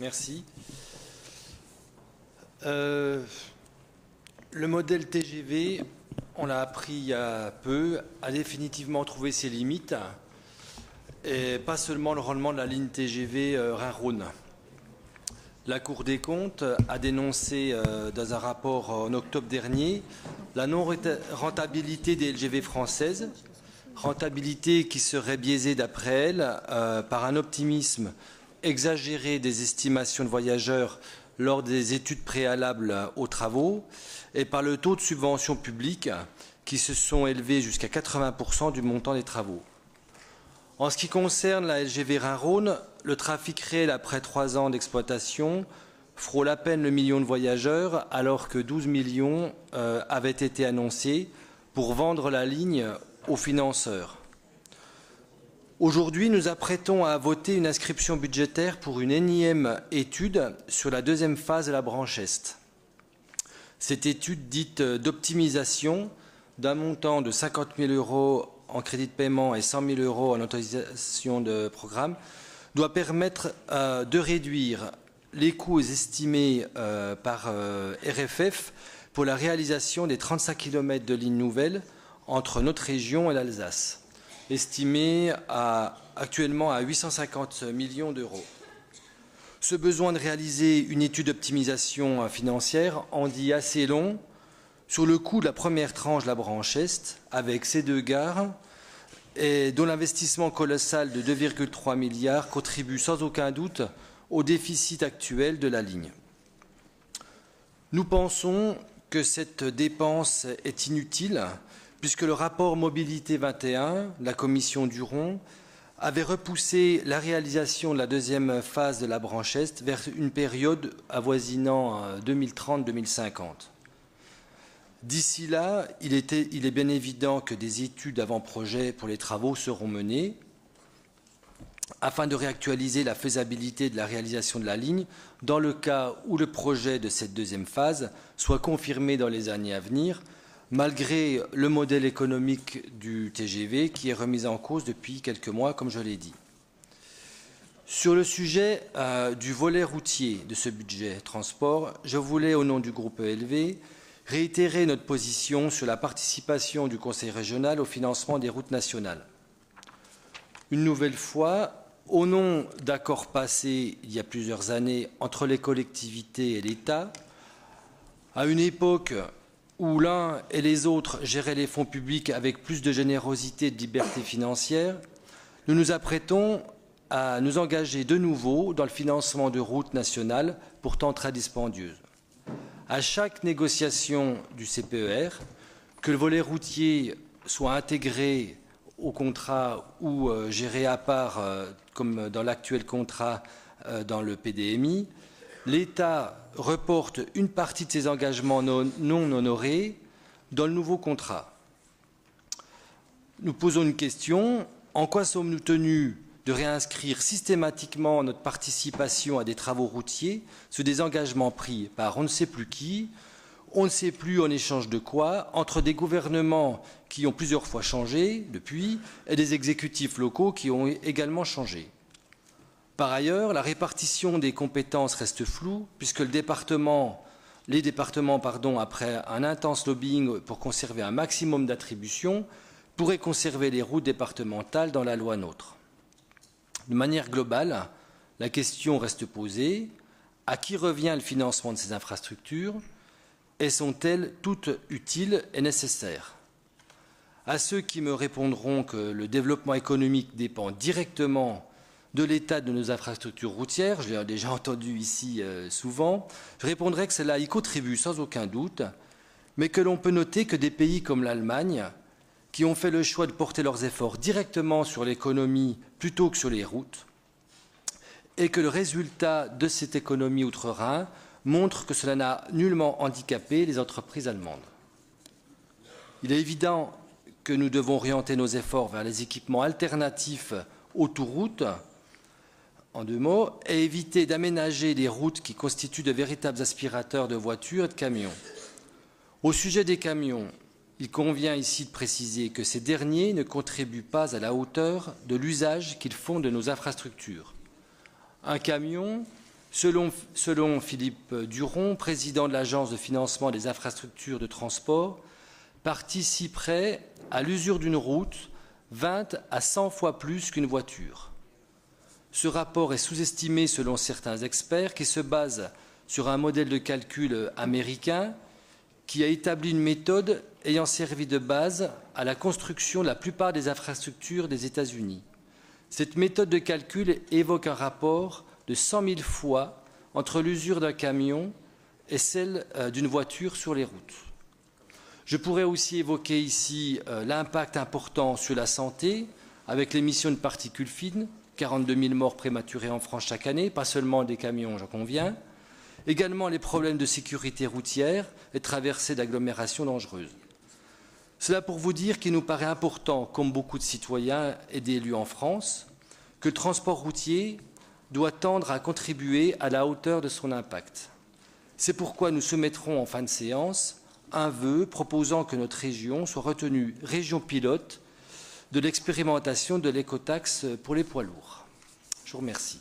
Merci. Le modèle TGV, on l'a appris il y a peu, a définitivement trouvé ses limites, et pas seulement le rendement de la ligne TGV Rhin-Rhône. La Cour des comptes a dénoncé dans un rapport en octobre dernier la non-rentabilité des LGV françaises, rentabilité qui serait biaisée d'après elle par un optimisme exagéré des estimations de voyageurs lors des études préalables aux travaux et par le taux de subvention publique qui se sont élevés jusqu'à 80% du montant des travaux. En ce qui concerne la LGV Rhin-Rhône, le trafic réel après 3 ans d'exploitation frôle à peine le million de voyageurs alors que 12 millions avaient été annoncés pour vendre la ligne aux financeurs. Aujourd'hui, nous apprêtons à voter une inscription budgétaire pour une énième étude sur la deuxième phase de la branche Est. Cette étude dite d'optimisation d'un montant de 50 000 € en crédit de paiement et 100 000 € en autorisation de programme doit permettre de réduire les coûts estimés par RFF pour la réalisation des 35 km de lignes nouvelles entre notre région et l'Alsace, estimés actuellement à 850 millions d'euros. Ce besoin de réaliser une étude d'optimisation financière en dit assez long sur le coût de la première tranche de la branche Est, avec ces 2 gares, et dont l'investissement colossal de 2,3 milliards contribue sans aucun doute au déficit actuel de la ligne. Nous pensons que cette dépense est inutile, puisque le rapport Mobilité 21, la commission Duron, avait repoussé la réalisation de la deuxième phase de la branche Est vers une période avoisinant 2030-2050. D'ici là, il est bien évident que des études avant-projet pour les travaux seront menées afin de réactualiser la faisabilité de la réalisation de la ligne dans le cas où le projet de cette deuxième phase soit confirmé dans les années à venir, malgré le modèle économique du TGV qui est remis en cause depuis quelques mois, comme je l'ai dit. Sur le sujet du volet routier de ce budget transport, je voulais, au nom du groupe ELV, réitérer notre position sur la participation du Conseil régional au financement des routes nationales. Une nouvelle fois, au nom d'accords passés il y a plusieurs années entre les collectivités et l'État, à une époque où l'un et les autres géraient les fonds publics avec plus de générosité et de liberté financière, nous nous apprêtons à nous engager de nouveau dans le financement de routes nationales pourtant très dispendieuses. À chaque négociation du CPER, que le volet routier soit intégré au contrat ou géré à part, comme dans l'actuel contrat dans le PDMI, l'État reporte une partie de ses engagements non honorés dans le nouveau contrat. Nous posons une question: en quoi sommes-nous tenus de réinscrire systématiquement notre participation à des travaux routiers sur des engagements pris par on ne sait plus qui, on ne sait plus en échange de quoi, entre des gouvernements qui ont plusieurs fois changé depuis et des exécutifs locaux qui ont également changé. Par ailleurs, la répartition des compétences reste floue puisque les départements, après un intense lobbying pour conserver un maximum d'attributions, pourraient conserver les routes départementales dans la loi NOTRe. De manière globale, la question reste posée: à qui revient le financement de ces infrastructures et sont-elles toutes utiles et nécessaires? À ceux qui me répondront que le développement économique dépend directement de l'état de nos infrastructures routières, je l'ai déjà entendu ici souvent, je répondrai que cela y contribue sans aucun doute, mais que l'on peut noter que des pays comme l'Allemagne, qui ont fait le choix de porter leurs efforts directement sur l'économie plutôt que sur les routes, et que le résultat de cette économie outre-Rhin montre que cela n'a nullement handicapé les entreprises allemandes. Il est évident que nous devons orienter nos efforts vers les équipements alternatifs autoroutes, en 2 mots, et éviter d'aménager des routes qui constituent de véritables aspirateurs de voitures et de camions. Au sujet des camions, il convient ici de préciser que ces derniers ne contribuent pas à la hauteur de l'usage qu'ils font de nos infrastructures. Un camion, Selon Philippe Duron, président de l'Agence de financement des infrastructures de transport, participerait à l'usure d'une route 20 à 100 fois plus qu'une voiture. Ce rapport est sous-estimé selon certains experts qui se basent sur un modèle de calcul américain qui a établi une méthode ayant servi de base à la construction de la plupart des infrastructures des États-Unis. Cette méthode de calcul évoque un rapport de 100 000 fois entre l'usure d'un camion et celle d'une voiture sur les routes. Je pourrais aussi évoquer ici l'impact important sur la santé avec l'émission de particules fines, 42 000 morts prématurées en France chaque année, pas seulement des camions, j'en conviens. Également les problèmes de sécurité routière et traversées d'agglomérations dangereuses. Cela pour vous dire qu'il nous paraît important, comme beaucoup de citoyens et d'élus en France, que le transport routier doit tendre à contribuer à la hauteur de son impact. C'est pourquoi nous soumettrons en fin de séance un vœu proposant que notre région soit retenue région pilote de l'expérimentation de l'écotaxe pour les poids lourds. Je vous remercie.